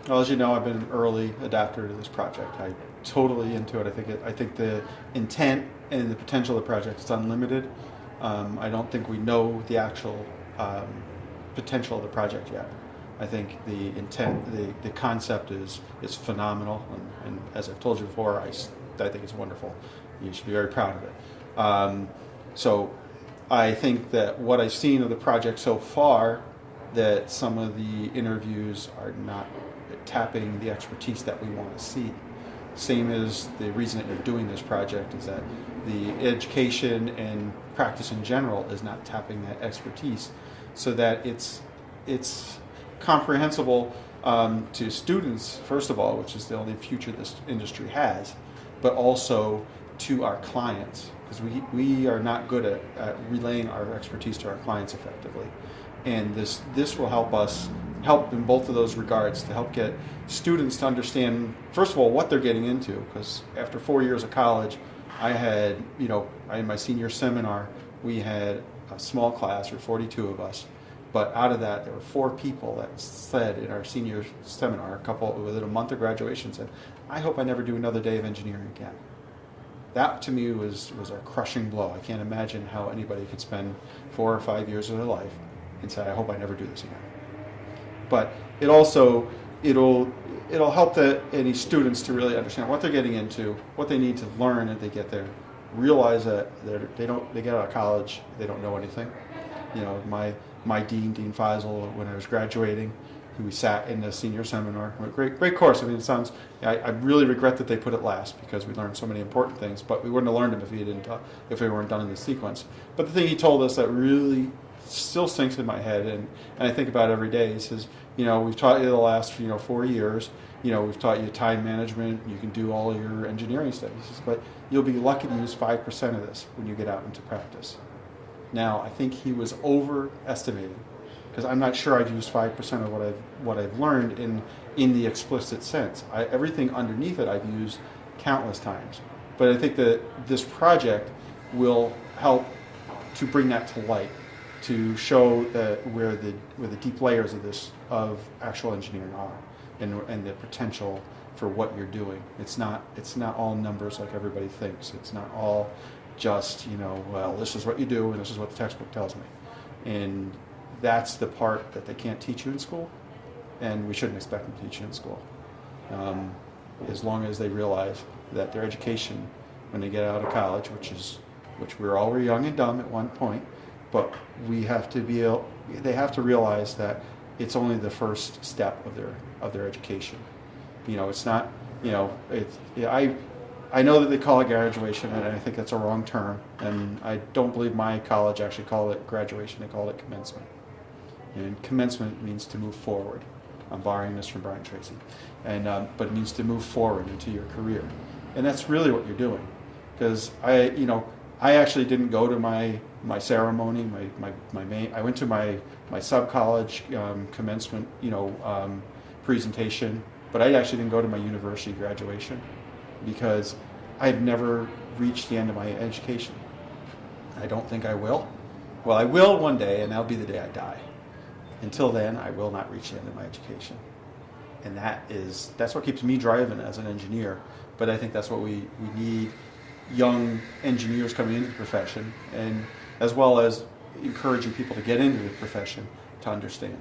Well, as you know, I've been an early adapter to this project. I totally into it. I think the intent and the potential of the project is unlimited. I don't think we know the actual potential of the project yet. I think the intent, the concept is phenomenal, and as I've told you before, I think it's wonderful. You should be very proud of it. So I think that what I've seen of the project so far, that some of the interviews are not tapping the expertise that we want to see. Same as the reason that you're doing this project is that the education and practice in general is not tapping that expertise, so that it's comprehensible to students, first of all, which is the only future this industry has, but also to our clients, because we are not good at relaying our expertise to our clients effectively. And this will help in both of those regards, to help get students to understand, first of all, what they're getting into. Because after 4 years of college, in my senior seminar, we had a small class, or 42 of us, but out of that, there were 4 people that said in our senior seminar, a couple within a month of graduation, said, "I hope I never do another day of engineering again." That to me was a crushing blow. I can't imagine how anybody could spend 4 or 5 years of their life and say, "I hope I never do this again." But it'll help any students to really understand what they're getting into, what they need to learn as they get there. Realize that they get out of college, they don't know anything. You know, my Dean Faisal, when I was graduating, who sat in the senior seminar, great course. I mean, I really regret that they put it last, because we learned so many important things, but we wouldn't have learned them if we weren't done in the sequence. But the thing he told us that really still sinks in my head, and I think about every day, he says, we've taught you the last 4 years, we've taught you time management, you can do all your engineering studies, but you'll be lucky to use 5% of this when you get out into practice. Now, I think he was overestimating, because I'm not sure I've used 5% of what I've learned in the explicit sense. Everything underneath it I've used countless times. But I think that this project will help to bring that to light, to show where the deep layers of actual engineering are, and the potential for what you're doing. It's not all numbers like everybody thinks. It's not all just well, this is what you do and this is what the textbook tells me. And that's the part that they can't teach you in school, and we shouldn't expect them to teach you in school. As long as they realize that their education, when they get out of college, which we're all young and dumb at one point, but they have to realize that it's only the first step of their education. It's not. I know that they call it graduation, and I think that's a wrong term. And I don't believe my college actually called it graduation; they called it commencement. And commencement means to move forward. I'm borrowing this from Brian Tracy, but it means to move forward into your career, and that's really what you're doing. Because I actually didn't go to my ceremony, my main. I went to my sub college commencement, presentation, but I actually didn't go to my university graduation, because I've never reached the end of my education. I don't think I will. Well, I will one day, and that'll be the day I die. Until then, I will not reach the end of my education. And that's what keeps me driving as an engineer. But I think that's what we need, young engineers coming into the profession, and as well as encouraging people to get into the profession to understand.